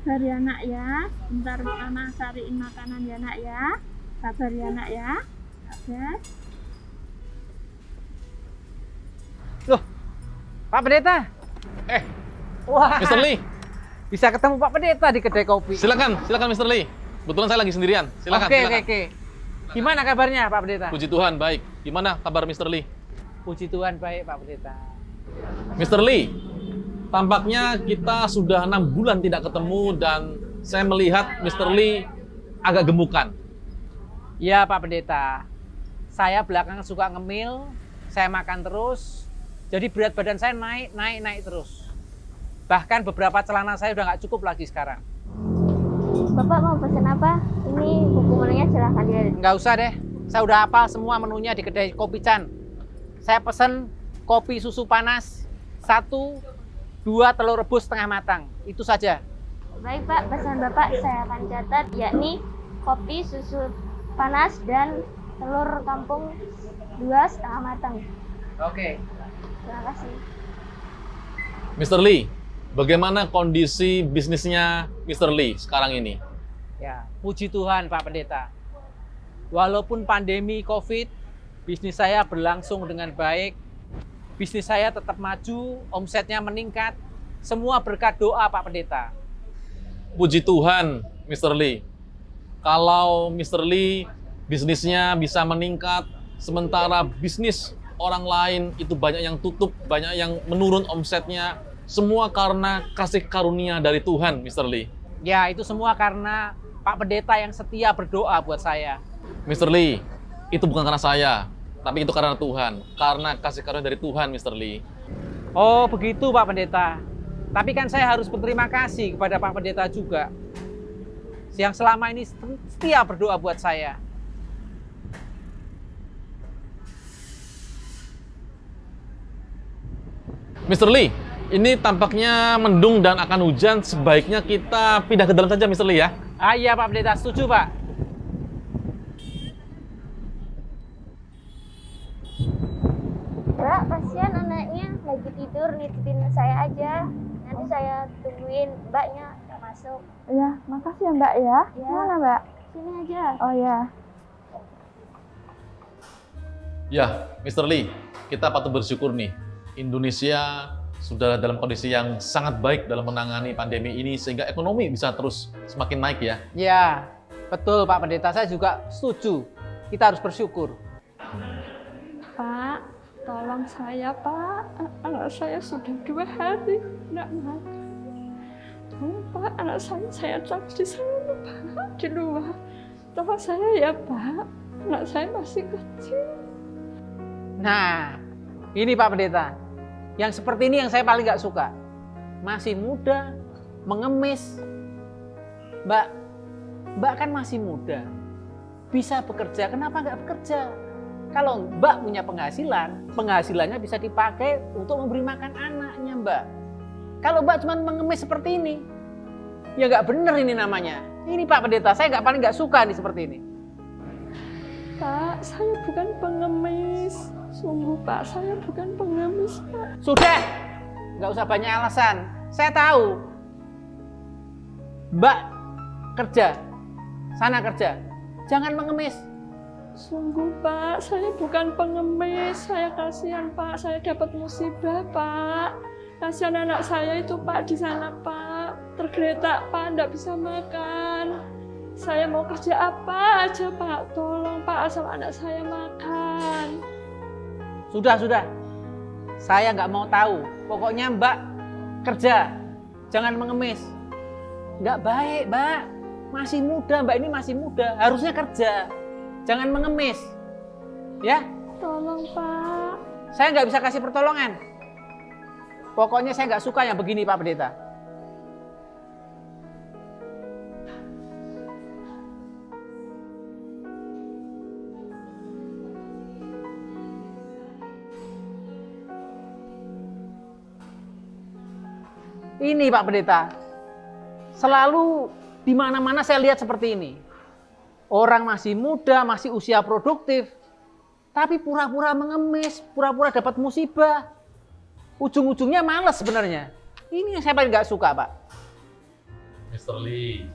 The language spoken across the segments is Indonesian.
Sabar ya nak ya, bentar mama cariin makanan ya nak ya. Sabar ya nak ya, sabar. Loh, Pak Pendeta. Wah, Mr. Lee, bisa ketemu Pak Pendeta di kedai kopi. silakan Mr. Lee. Kebetulan saya lagi sendirian. Silakan. Oke. Gimana kabarnya Pak Pendeta? Puji Tuhan, baik. Gimana kabar Mr. Lee? Puji Tuhan baik Pak Pendeta. Mr. Lee, tampaknya kita sudah 6 bulan tidak ketemu dan saya melihat Mr. Lee agak gemukan. Iya Pak Pendeta. Saya belakangan suka ngemil, saya makan terus, jadi berat badan saya naik terus. Bahkan beberapa celana saya udah nggak cukup lagi sekarang. Bapak mau pesan apa? Ini buku menunya silahkan dilihat. Nggak usah deh, saya udah hafal semua menunya di kedai Kopi Chan. Saya pesen kopi susu panas, 1, 2 telur rebus setengah matang. Itu saja. Baik Pak, pesan Bapak saya akan catat, yakni kopi susu panas dan telur kampung 2 setengah matang. Oke. Terima kasih. Mr. Lee, bagaimana kondisi bisnisnya Mr. Lee sekarang ini? Ya, puji Tuhan Pak Pendeta. Walaupun pandemi COVID, bisnis saya berlangsung dengan baik. Bisnis saya tetap maju, omsetnya meningkat. Semua berkat doa Pak Pendeta. Puji Tuhan, Mr. Lee. Kalau Mr. Lee bisnisnya bisa meningkat, sementara bisnis orang lain itu banyak yang tutup, banyak yang menurun omsetnya, semua karena kasih karunia dari Tuhan, Mr. Lee. Ya, itu semua karena Pak Pendeta yang setia berdoa buat saya. Mr. Lee, itu bukan karena saya, tapi itu karena Tuhan. Karena kasih karunia dari Tuhan, Mr. Lee. Oh, begitu Pak Pendeta. Tapi kan saya harus berterima kasih kepada Pak Pendeta juga, yang selama ini setia berdoa buat saya. Mr. Lee, ini tampaknya mendung dan akan hujan. Sebaiknya kita pindah ke dalam saja, Mr. Lee ya. Ah iya Pak Pendeta, setuju Pak. Mbak, kasihan anaknya lagi tidur, nitipin saya aja. Nanti saya tungguin mbaknya masuk. Ya, makasih ya mbak ya. Ya. Mana mbak? Sini aja. Oh ya. Ya, Mr. Lee, kita patut bersyukur nih. Indonesia sudah dalam kondisi yang sangat baik dalam menangani pandemi ini sehingga ekonomi bisa terus semakin naik ya. Ya, betul Pak Pendeta, saya juga setuju. Kita harus bersyukur. Pak, tolong saya Pak. Anak saya sudah 2 hari tidak makan. Tolong Pak, anak saya cari di sana Pak, di luar. Tolong saya ya Pak, anak saya masih kecil. Nah, ini Pak Pendeta, yang seperti ini yang saya paling nggak suka. Masih muda, mengemis. Mbak kan masih muda, bisa bekerja, kenapa nggak bekerja? Kalau Mbak punya penghasilan, penghasilannya bisa dipakai untuk memberi makan anaknya Mbak. Kalau Mbak cuma mengemis seperti ini, ya nggak bener ini namanya. Ini Pak Pendeta, saya paling nggak suka nih seperti ini. Pak, saya bukan pengemis. Sungguh Pak, saya bukan pengemis Pak. Sudah, nggak usah banyak alasan. Saya tahu, Mbak kerja, sana kerja, jangan mengemis. Sungguh Pak, saya bukan pengemis. Saya kasihan Pak, saya dapat musibah Pak. Kasihan anak saya itu Pak di sana Pak, tergeletak Pak, nggak bisa makan. Saya mau kerja apa aja Pak, tolong Pak asal anak saya makan. Sudah. Saya nggak mau tahu. Pokoknya Mbak kerja, jangan mengemis. Nggak baik Mbak, masih muda Mbak ini masih muda, harusnya kerja. Jangan mengemis, ya. Tolong Pak. Saya nggak bisa kasih pertolongan. Pokoknya saya nggak suka yang begini Pak Pendeta. Ini Pak Pendeta, selalu di mana-mana saya lihat seperti ini. Orang masih muda, masih usia produktif, tapi pura-pura mengemis, pura-pura dapat musibah. Ujung-ujungnya males sebenarnya. Ini yang saya paling nggak suka, Pak. Mr. Lee,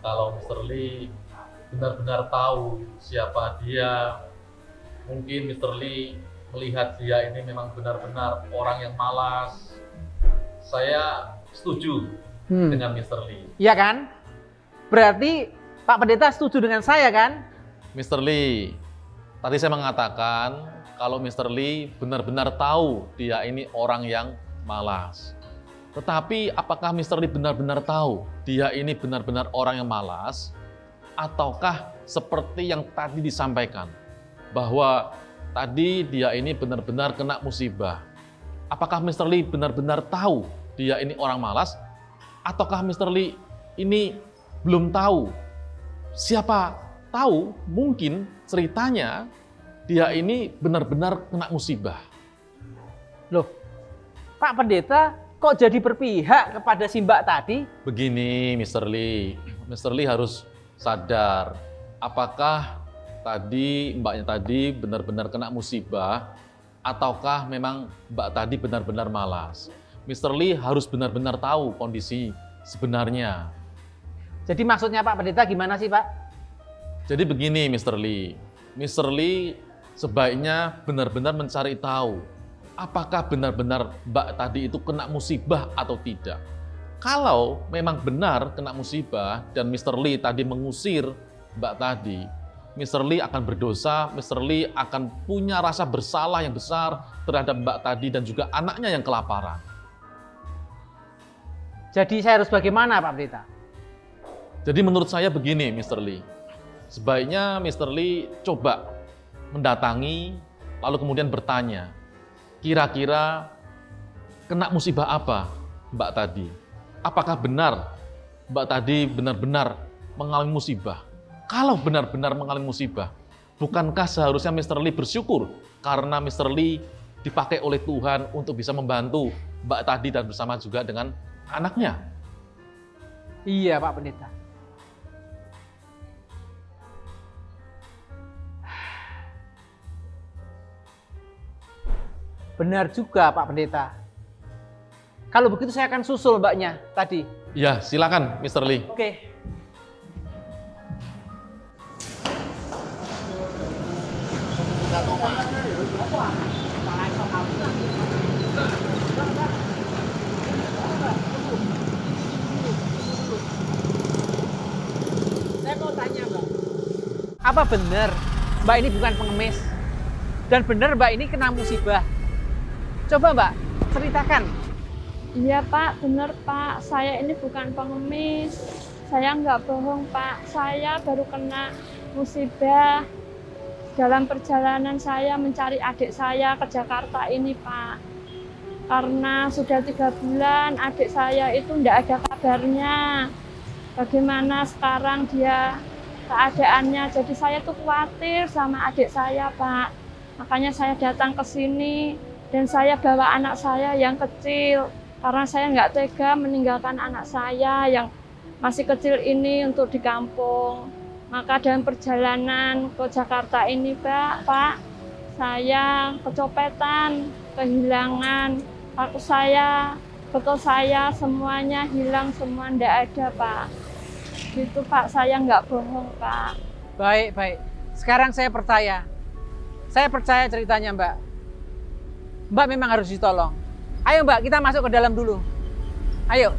kalau Mr. Lee benar-benar tahu siapa dia, mungkin Mr. Lee melihat dia ini memang benar-benar orang yang malas, saya setuju dengan Mr. Lee. Iya kan? Berarti Pak Pendeta setuju dengan saya kan? Mr. Lee, tadi saya mengatakan kalau Mr. Lee benar-benar tahu dia ini orang yang malas. Tetapi apakah Mr. Lee benar-benar tahu dia ini benar-benar orang yang malas? Ataukah seperti yang tadi disampaikan, bahwa tadi dia ini benar-benar kena musibah? Apakah Mr. Lee benar-benar tahu dia ini orang malas? Ataukah Mr. Lee ini belum tahu? Siapa tahu mungkin ceritanya dia ini benar-benar kena musibah. Loh, Pak Pendeta kok jadi berpihak kepada si Mbak tadi? Begini Mr. Lee harus sadar, apakah tadi mbaknya tadi benar-benar kena musibah ataukah memang mbak tadi benar-benar malas. Mr. Lee harus benar-benar tahu kondisi sebenarnya. Jadi maksudnya Pak Pendeta gimana sih Pak? Jadi begini Mr. Lee sebaiknya benar-benar mencari tahu apakah benar-benar mbak tadi itu kena musibah atau tidak. Kalau memang benar kena musibah dan Mr. Lee tadi mengusir mbak tadi, Mr. Lee akan berdosa, Mr. Lee akan punya rasa bersalah yang besar terhadap mbak tadi dan juga anaknya yang kelaparan. Jadi saya harus bagaimana Pak Pendeta? Jadi menurut saya begini Mr. Lee, sebaiknya Mr. Lee coba mendatangi lalu kemudian bertanya, kira-kira kena musibah apa mbak tadi? Apakah benar mbak tadi benar-benar mengalami musibah? Kalau benar-benar mengalami musibah, bukankah seharusnya Mr. Lee bersyukur karena Mr. Lee dipakai oleh Tuhan untuk bisa membantu mbak tadi dan bersama juga dengan anaknya? Iya Pak Pendeta. Benar juga Pak Pendeta. Kalau begitu saya akan susul mbaknya tadi. Ya, silakan Mr. Lee. Oke. Saya mau tanya Mbak. Apa benar Mbak ini bukan pengemis? Dan benar Mbak ini kena musibah? Coba Mbak, ceritakan. Iya Pak, benar Pak. Saya ini bukan pengemis. Saya nggak bohong Pak. Saya baru kena musibah dalam perjalanan saya mencari adik saya ke Jakarta ini Pak. Karena sudah 3 bulan adik saya itu nggak ada kabarnya. Bagaimana sekarang dia keadaannya. Jadi saya tuh khawatir sama adik saya Pak. Makanya saya datang ke sini. Dan saya bawa anak saya yang kecil, karena saya nggak tega meninggalkan anak saya yang masih kecil ini untuk di kampung. Maka dalam perjalanan ke Jakarta ini Pak, saya kecopetan, kehilangan, aku saya, betul saya, semuanya hilang, semua nggak ada Pak. Gitu Pak, saya nggak bohong Pak. Baik, baik. Sekarang saya percaya. Saya percaya ceritanya Mbak. Mbak memang harus ditolong. Ayo Mbak, kita masuk ke dalam dulu. Ayo.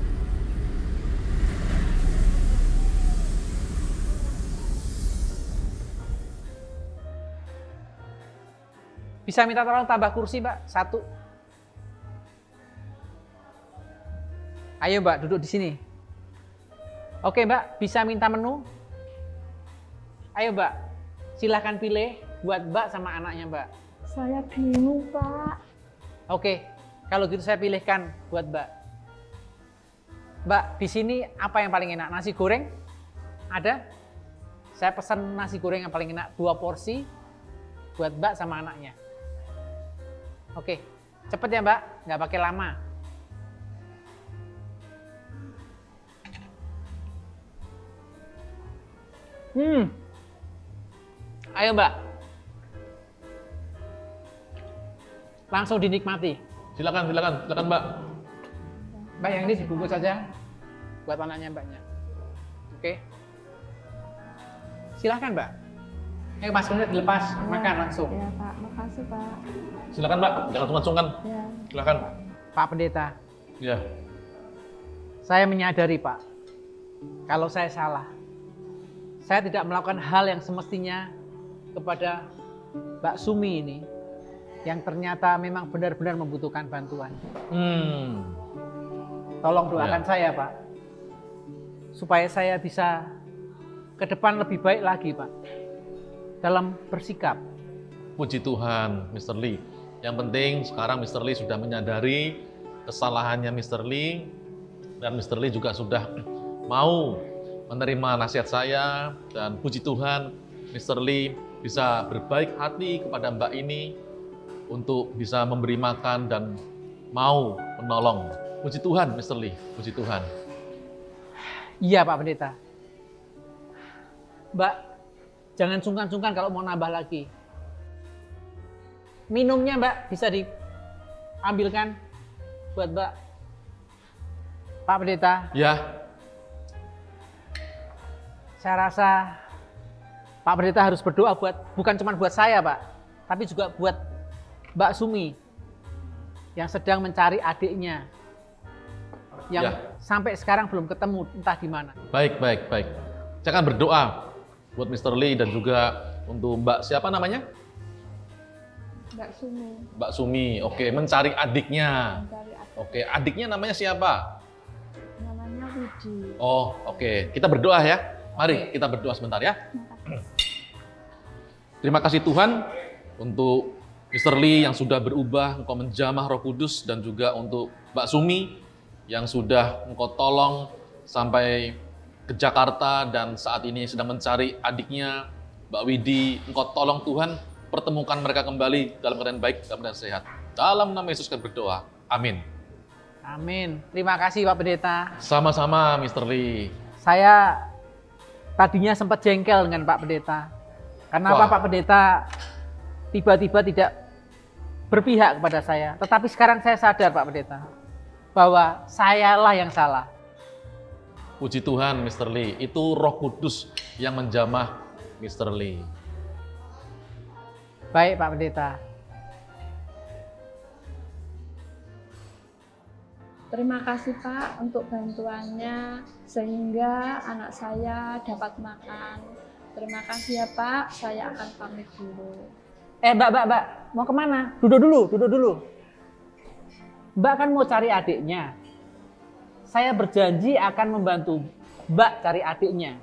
Bisa minta tolong tambah kursi Mbak, 1. Ayo Mbak, duduk di sini. Oke Mbak, bisa minta menu? Ayo Mbak, silahkan pilih buat Mbak sama anaknya Mbak. Saya bingung Pak. Oke, kalau gitu saya pilihkan buat Mbak. Mbak, di sini apa yang paling enak? Nasi goreng? Ada? Saya pesan nasi goreng yang paling enak 2 porsi buat Mbak sama anaknya. Oke, cepet ya Mbak, nggak pakai lama. Ayo Mbak. Langsung dinikmati. Silakan Mbak. Mbak, yang ini dibungkus saja. buat anaknya Mbaknya. Oke. Silahkan Mbak. Ayo Mas Kunir dilepas, makan langsung. Ya Pak, makasih Pak. Silakan Pak, jangan sungkan-sungkan. Ya. Silakan. Pak Pendeta, Ya. saya menyadari Pak, kalau saya salah. Saya tidak melakukan hal yang semestinya kepada Mbak Sumi ini, yang ternyata memang benar-benar membutuhkan bantuan. Tolong doakan saya Pak, supaya saya bisa ke depan lebih baik lagi Pak, dalam bersikap. Puji Tuhan, Mr. Lee. Yang penting sekarang Mr. Lee sudah menyadari kesalahannya Mr. Lee, dan Mr. Lee juga sudah mau menerima nasihat saya, dan puji Tuhan Mr. Lee bisa berbaik hati kepada Mbak ini untuk bisa memberi makan dan mau menolong. Puji Tuhan Mr. Lee, puji Tuhan. Iya Pak Pendeta. Mbak, jangan sungkan-sungkan kalau mau nambah lagi. Minumnya Mbak bisa diambilkan buat Mbak. Pak Pendeta, Ya, saya rasa Pak Pendeta harus berdoa bukan cuma buat saya Pak, tapi juga buat Mbak Sumi yang sedang mencari adiknya, yang sampai sekarang belum ketemu entah di mana. baik. Saya akan berdoa buat Mr. Lee dan juga untuk Mbak siapa namanya? Mbak Sumi. Mbak Sumi. Oke, mencari adiknya. Mencari adik. Oke, adiknya namanya siapa? Namanya Widi. Oh, oke. Kita berdoa ya. Mari kita berdoa sebentar ya. Terima kasih Tuhan untuk Mr. Lee yang sudah berubah, Engkau menjamah Roh Kudus, dan juga untuk Mbak Sumi yang sudah Engkau tolong sampai ke Jakarta dan saat ini sedang mencari adiknya, Mbak Widi. Engkau tolong Tuhan, pertemukan mereka kembali dalam keadaan baik, dalam keadaan sehat. Dalam nama Yesus kami berdoa. Amin. Amin. Terima kasih Pak Pendeta. Sama-sama Mr. Lee. Saya tadinya sempat jengkel dengan Pak Pendeta. Karena Wah. Pak Pendeta tiba-tiba tidak berpihak kepada saya. Tetapi sekarang saya sadar Pak Pendeta, bahwa sayalah yang salah. Puji Tuhan Mr. Lee, itu Roh Kudus yang menjamah Mr. Lee. Baik Pak Pendeta. Terima kasih Pak untuk bantuannya sehingga anak saya dapat makan. Terima kasih ya Pak, saya akan pamit dulu. Mbak, mau kemana? Duduk dulu. Mbak kan mau cari adiknya. Saya berjanji akan membantu Mbak cari adiknya.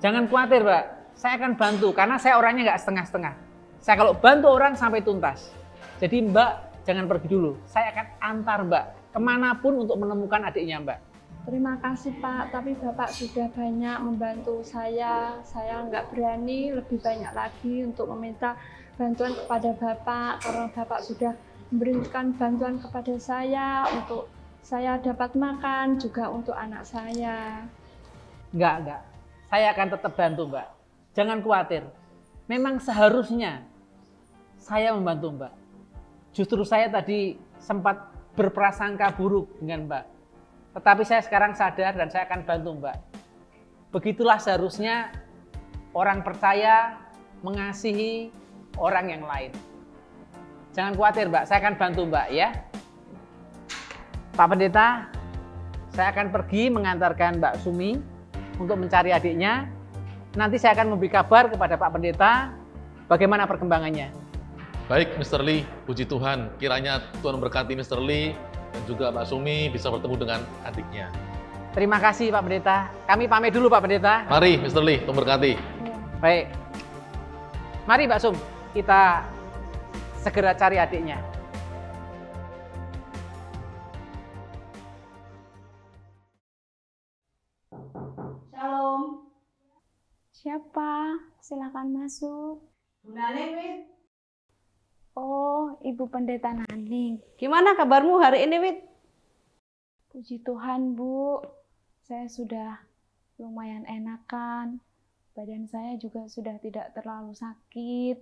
Jangan khawatir Mbak, saya akan bantu karena saya orangnya nggak setengah-setengah. Saya kalau bantu orang sampai tuntas. Jadi Mbak jangan pergi dulu, saya akan antar Mbak kemanapun untuk menemukan adiknya Mbak. Terima kasih Pak, tapi Bapak sudah banyak membantu saya nggak berani lebih banyak lagi untuk meminta bantuan kepada Bapak, karena Bapak sudah memberikan bantuan kepada saya untuk saya dapat makan, juga untuk anak saya. Enggak. Saya akan tetap bantu Mbak. Jangan khawatir. Memang seharusnya saya membantu Mbak. Justru saya tadi sempat berprasangka buruk dengan Mbak. Tetapi saya sekarang sadar dan saya akan bantu Mbak. Begitulah seharusnya orang percaya mengasihi orang yang lain. Jangan khawatir Mbak, saya akan bantu Mbak ya. Pak Pendeta, saya akan pergi mengantarkan Mbak Sumi untuk mencari adiknya. Nanti saya akan memberi kabar kepada Pak Pendeta bagaimana perkembangannya. Baik Mr. Lee, puji Tuhan. Kiranya Tuhan memberkati Mr. Lee dan juga Mbak Sumi bisa bertemu dengan adiknya. Terima kasih Pak Pendeta. Kami pamit dulu Pak Pendeta. Mari Mr. Lee, Tuhan berkati. Baik. Mari Mbak Sum, kita segera cari adiknya. Shalom. Siapa? Silakan masuk. Bu Naning, Wit. Oh, Ibu Pendeta Naning. Gimana kabarmu hari ini, Wit? Puji Tuhan, Bu. Saya sudah lumayan enakan. Badan saya juga sudah tidak terlalu sakit.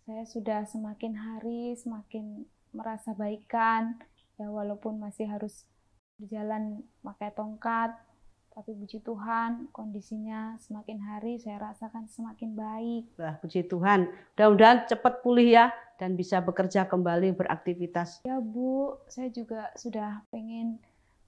Saya sudah semakin hari semakin merasa baikan. Ya walaupun masih harus berjalan pakai tongkat. Tapi puji Tuhan, kondisinya semakin hari saya rasakan semakin baik. Wah, puji Tuhan. Mudah-mudahan cepat pulih ya dan bisa bekerja kembali beraktivitas. Ya Bu, saya juga sudah pengen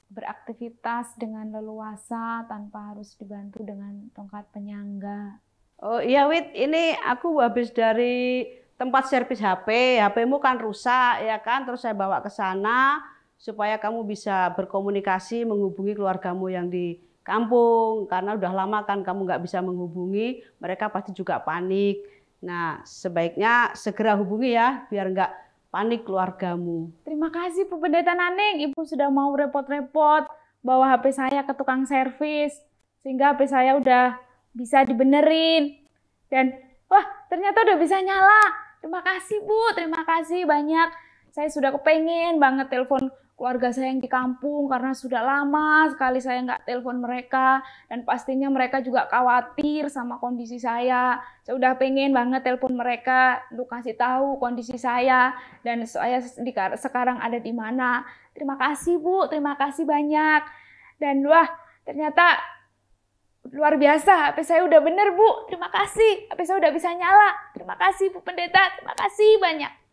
beraktivitas dengan leluasa tanpa harus dibantu dengan tongkat penyangga. Oh iya Wit, ini aku habis dari tempat servis HP. HP-mu kan rusak ya kan, terus saya bawa ke sana supaya kamu bisa berkomunikasi menghubungi keluargamu yang di kampung, karena udah lama kan kamu nggak bisa menghubungi, mereka pasti juga panik. Nah, sebaiknya segera hubungi ya, biar nggak panik keluargamu. Terima kasih Bu Pendeta Naning, Ibu sudah mau repot-repot bawa HP saya ke tukang servis, sehingga HP saya udah bisa dibenerin. Dan wah, ternyata udah bisa nyala. Terima kasih Bu, terima kasih banyak. Saya sudah kepengen banget telepon keluarga saya yang di kampung karena sudah lama sekali saya nggak telepon mereka, dan pastinya mereka juga khawatir sama kondisi saya. Saya udah pengen banget telepon mereka untuk kasih tahu kondisi saya dan saya sekarang ada di mana. Terima kasih Bu, terima kasih banyak. Dan wah, ternyata luar biasa, HP saya udah bener Bu. Terima kasih, HP saya udah bisa nyala. Terima kasih Bu Pendeta, terima kasih banyak.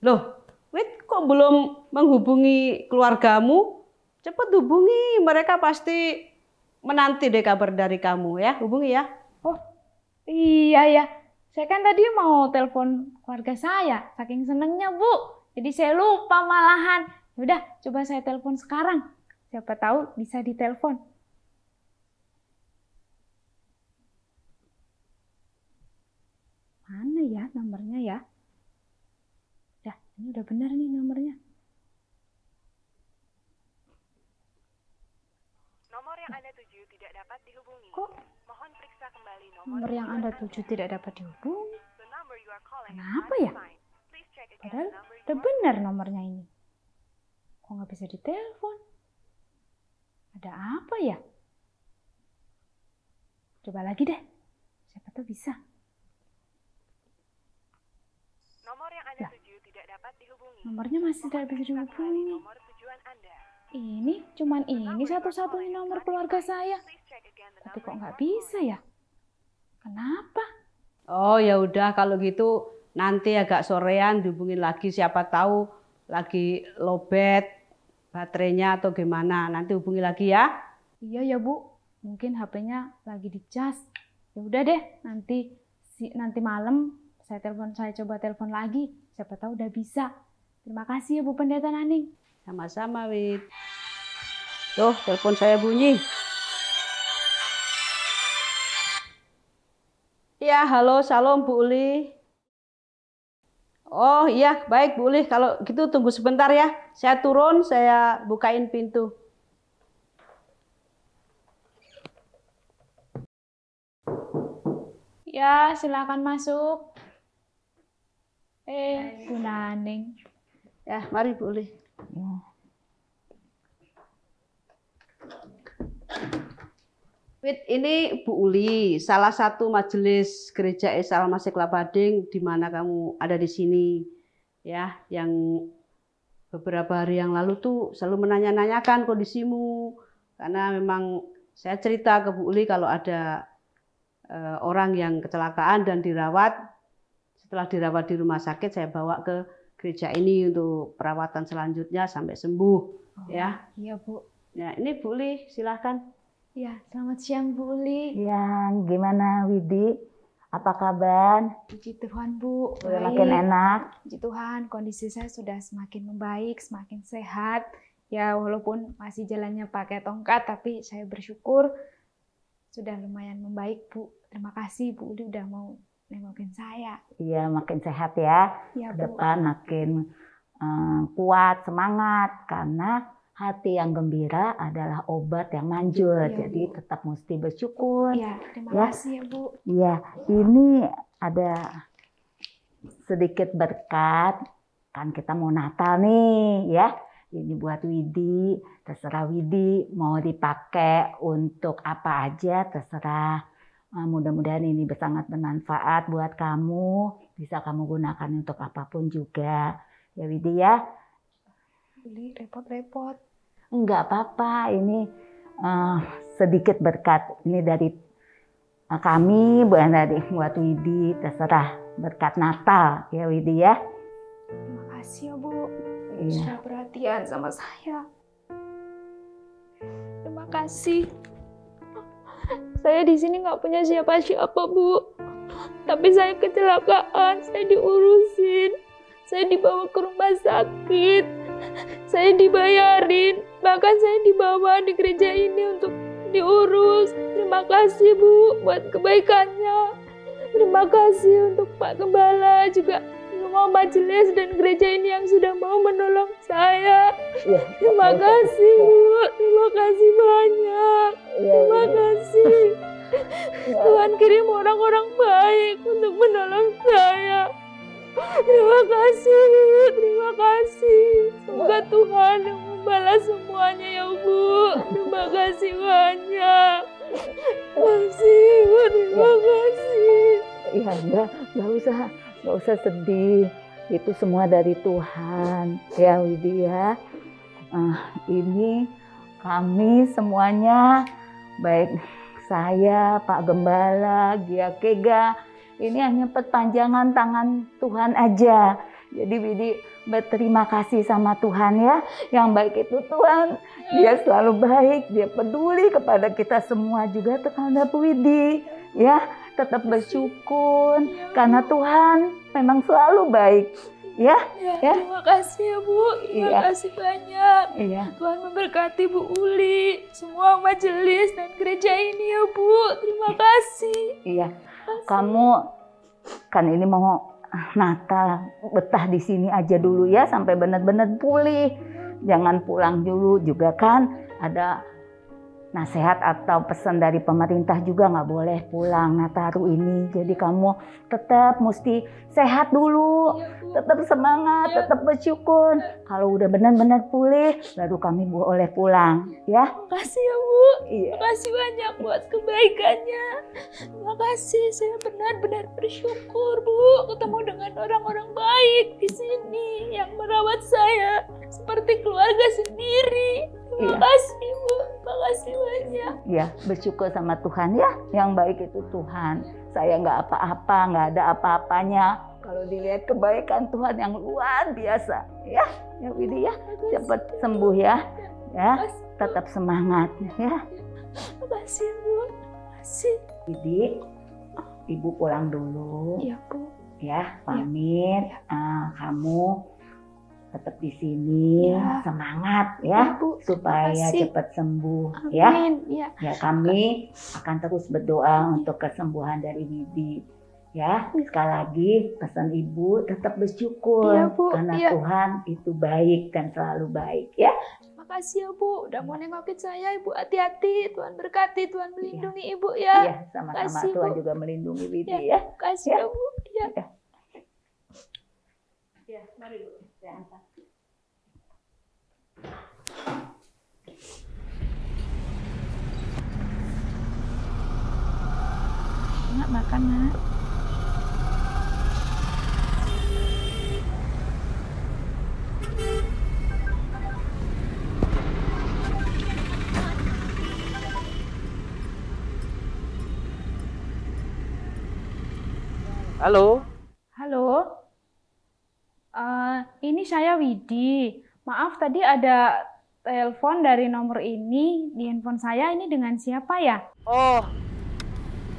Loh, Wit, kok belum menghubungi keluargamu? Cepat hubungi, mereka pasti menanti deh kabar dari kamu ya. Hubungi ya. Oh, iya ya. Saya kan tadi mau telepon keluarga saya, saking senengnya Bu. Jadi saya lupa malahan. Yaudah, coba saya telepon sekarang. Siapa tahu bisa ditelepon. Mana ya nomornya ya? Ini udah benar nih nomornya. Nomor yang Anda tuju tidak dapat dihubungi. Kok Mohon periksa kembali nomor yang Anda tuju tidak dapat dihubungi? Kenapa ya? Padahal udah benar nomornya ini. Kok nggak bisa ditelepon? Ada apa ya? Coba lagi deh. Siapa tahu bisa. Nomor yang Anda tuju tidak dapat dihubungi. Nomornya masih tidak bisa dihubungi. Nomor tujuan Anda. Ini cuman ini satu-satunya nomor keluarga saya. Tapi kok nggak bisa ya? Kenapa? Oh ya udah kalau gitu nanti agak sorean dihubungin lagi, siapa tahu lagi lowbat baterainya atau gimana. Nanti hubungi lagi ya. Iya ya Bu, mungkin HP-nya lagi dicas. Ya udah deh, nanti malam saya coba telepon lagi. Siapa tahu udah bisa. Terima kasih ya Bu Pendeta Naning. Sama-sama, Wit. Tuh, telepon saya bunyi. Ya, halo, salam Bu Uli. Oh iya, baik Bu Uli. Kalau gitu tunggu sebentar ya. Saya turun, saya bukain pintu. Ya, silakan masuk. Bu Naning. Ya, mari Bu Uli. Wit, ini Bu Uli, salah satu majelis gereja Esa Al-Masih Kelapa Gading di mana kamu ada di sini. Ya, yang beberapa hari yang lalu tuh selalu menanya-nanyakan kondisimu. Karena memang saya cerita ke Bu Uli kalau ada orang yang kecelakaan dan dirawat. Setelah dirawat di rumah sakit, saya bawa ke gereja ini untuk perawatan selanjutnya sampai sembuh. Ya. Iya Bu. Ya, ini Bu Uli, silahkan. Ya, selamat siang Bu Uli. Ya, gimana Widi? Apa kabar? Puji Tuhan Bu. Udah makin enak? Puji Tuhan, kondisi saya sudah semakin membaik, semakin sehat. Ya, walaupun masih jalannya pakai tongkat, tapi saya bersyukur sudah lumayan membaik Bu. Terima kasih Bu Uli udah mau nengokin saya. Iya, makin sehat ya. Iya, Bu. Depan makin kuat, semangat. Karena hati yang gembira adalah obat yang manjur. Iya, jadi Bu. tetap mesti bersyukur. Iya, terima Ya. kasih ya Bu. Iya, ini ada sedikit berkat. Kan kita mau Natal nih ya. Ini buat Widi, terserah Widi mau dipakai untuk apa aja, terserah. Mudah-mudahan ini sangat bermanfaat buat kamu bisa kamu gunakan untuk apapun juga. Ya Widi ya. Beli repot-repot. Enggak apa-apa, ini sedikit berkat. Ini dari kami, bukan dari buat Widi, terserah berkat Natal ya Widi ya. Terima kasih ya Bu, Iya. sudah perhatian sama saya. Terima kasih. Saya di sini nggak punya siapa-siapa Bu, tapi saya kecelakaan, saya diurusin, saya dibawa ke rumah sakit, saya dibayarin, bahkan saya dibawa di gereja ini untuk diurus. Terima kasih Bu buat kebaikannya. Terima kasih untuk Pak Gembala juga semua majelis dan gereja ini yang sudah mau menolong saya. Ya, Terima kasih Bu, terima kasih banyak. Terima kasih. Tuhan kirim orang-orang baik untuk menolong saya. Terima kasih Bu, terima kasih. Semoga Tuhan yang membalas semuanya ya Bu. Terima kasih banyak. Terima kasih Bu, terima kasih. Iya, nggak usah sedih. Itu semua dari Tuhan, ya Widi ya. Ini kami semuanya, baik saya, Pak Gembala, Gia Kega, ini hanya perpanjangan tangan Tuhan aja. Jadi Widi berterima kasih sama Tuhan ya. Yang baik itu Tuhan, Dia selalu baik, Dia peduli kepada kita semua juga terhadap Widi. Ya, tetap bersyukur karena Tuhan memang selalu baik. Ya, ya. Terima kasih ya Bu, terima kasih banyak. Iya. Tuhan memberkati Bu Uli, semua majelis dan gereja ini ya Bu. Terima kasih. Iya. Kamu kan ini mau Natal, betah di sini aja dulu ya sampai benar-benar pulih. Jangan pulang dulu juga kan, ada nasihat atau pesan dari pemerintah juga nggak boleh pulang Nataru ini. Jadi kamu tetap mesti sehat dulu, tetap semangat, tetap bersyukur. Kalau udah benar-benar pulih, baru kami boleh pulang ya. Terima kasih ya Bu, Iya. terima kasih banyak buat kebaikannya. Terima kasih, saya benar-benar bersyukur Bu ketemu dengan orang-orang baik di sini yang merawat saya seperti keluarga sendiri. Terima kasih Bu, terima kasih banyak. Ya, bersyukur sama Tuhan ya. Yang baik itu Tuhan. Saya nggak apa-apa, nggak ada apa-apanya. Kalau dilihat kebaikan Tuhan yang luar biasa, ya, ya Widi ya, cepat sembuh ya, ya, tetap semangat ya. Terima kasih Bu, terima kasih. Widi, Ibu pulang dulu, Iya Bu. ya, pamit. Kamu tetap di sini, Ya. semangat ya, Bu, supaya terima kasih. cepat sembuh ya. Amin. Ya. Ya, kami akan terus berdoa untuk kesembuhan dari Widi. Ya, sekali lagi pesan Ibu tetap bersyukur Iya, Bu. karena Iya. Tuhan itu baik dan selalu baik ya. Terima kasih ya Bu, udah mau nengokin saya. Ibu hati-hati, Tuhan berkati, Tuhan melindungi Ibu ya. Ya, sama-sama Kasih, Tuhan Bu. juga melindungi Widi Ya, ya. terima kasih Ya. ya Bu. Ya. Ya, mari Bu. Saya antar. Nak makan nak. Halo. Halo. Ini saya Widi. Maaf tadi ada telepon dari nomor ini di handphone saya. Ini dengan siapa ya? Oh,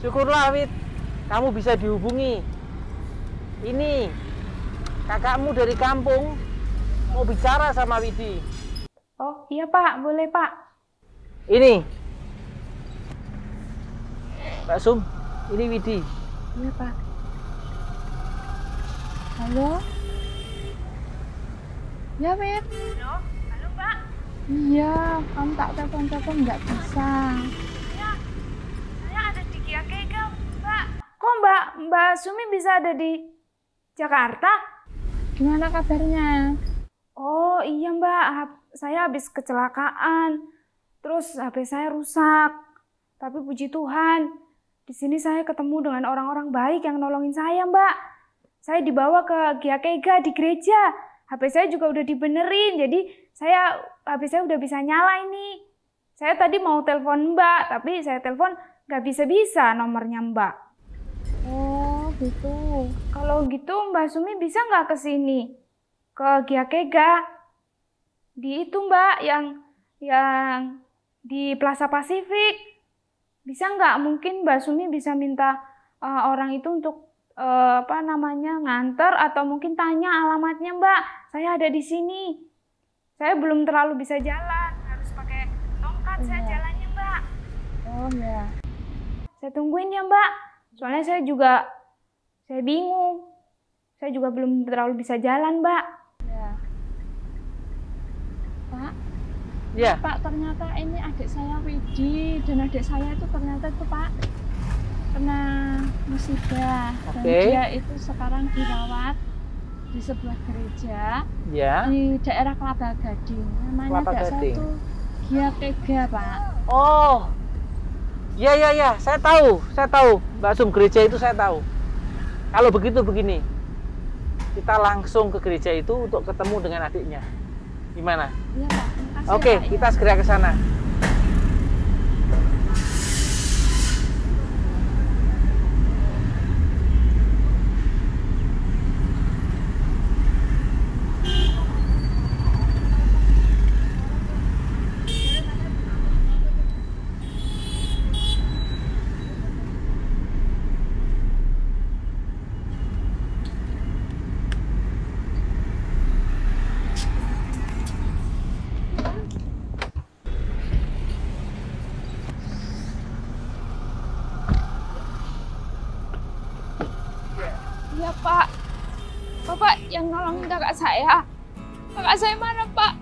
syukurlah Wid, kamu bisa dihubungi. Ini kakakmu dari kampung mau bicara sama Widi. Oh iya Pak, boleh Pak. Ini, Pak Sum, ini Widi. Iya Pak. Halo? Ya Wid. Halo Mbak. Iya, kamu tak telepon-telepon nggak bisa. Saya ada di Gia Kega, Mbak. Kok Mbak Sumi bisa ada di Jakarta? Gimana kabarnya? Oh iya Mbak, saya habis kecelakaan. Terus HP saya rusak. Tapi puji Tuhan, di sini saya ketemu dengan orang-orang baik yang nolongin saya Mbak. saya dibawa ke Gyakega di gereja. HP saya juga udah dibenerin, jadi HP saya udah bisa nyala ini. Saya tadi mau telepon Mbak, tapi saya telepon nggak bisa-bisa nomornya Mbak. Oh gitu. Kalau gitu Mbak Sumi bisa nggak ke sini? Ke Gyakega? Di itu Mbak, yang di Plaza Pasifik. Bisa nggak? Mungkin Mbak Sumi bisa minta orang itu untuk nganter atau mungkin tanya alamatnya Mbak. Saya ada di sini. Saya belum terlalu bisa jalan, harus pakai tongkat saya jalannya Mbak. Oh ya. Saya tungguin ya Mbak. Soalnya saya bingung. Saya juga belum terlalu bisa jalan Mbak. Ya. Pak. Ya. Pak, ternyata ini adik saya Widi, dan adik saya itu ternyata itu Pak kena musibah. Dan dia itu sekarang dirawat di sebuah gereja di daerah Kelapa Gading. Namanya tidak satu Gyakega Pak. Oh, ya, saya tahu, Mbak Sum, gereja itu saya tahu. Kalau begitu begini, kita langsung ke gereja itu untuk ketemu dengan adiknya. Gimana? Iya Pak. Makasih Oke, ya, Pak, kita segera ke sana. Iya Pak. Bapak yang nolongin kakak saya. Kakak saya mana Pak?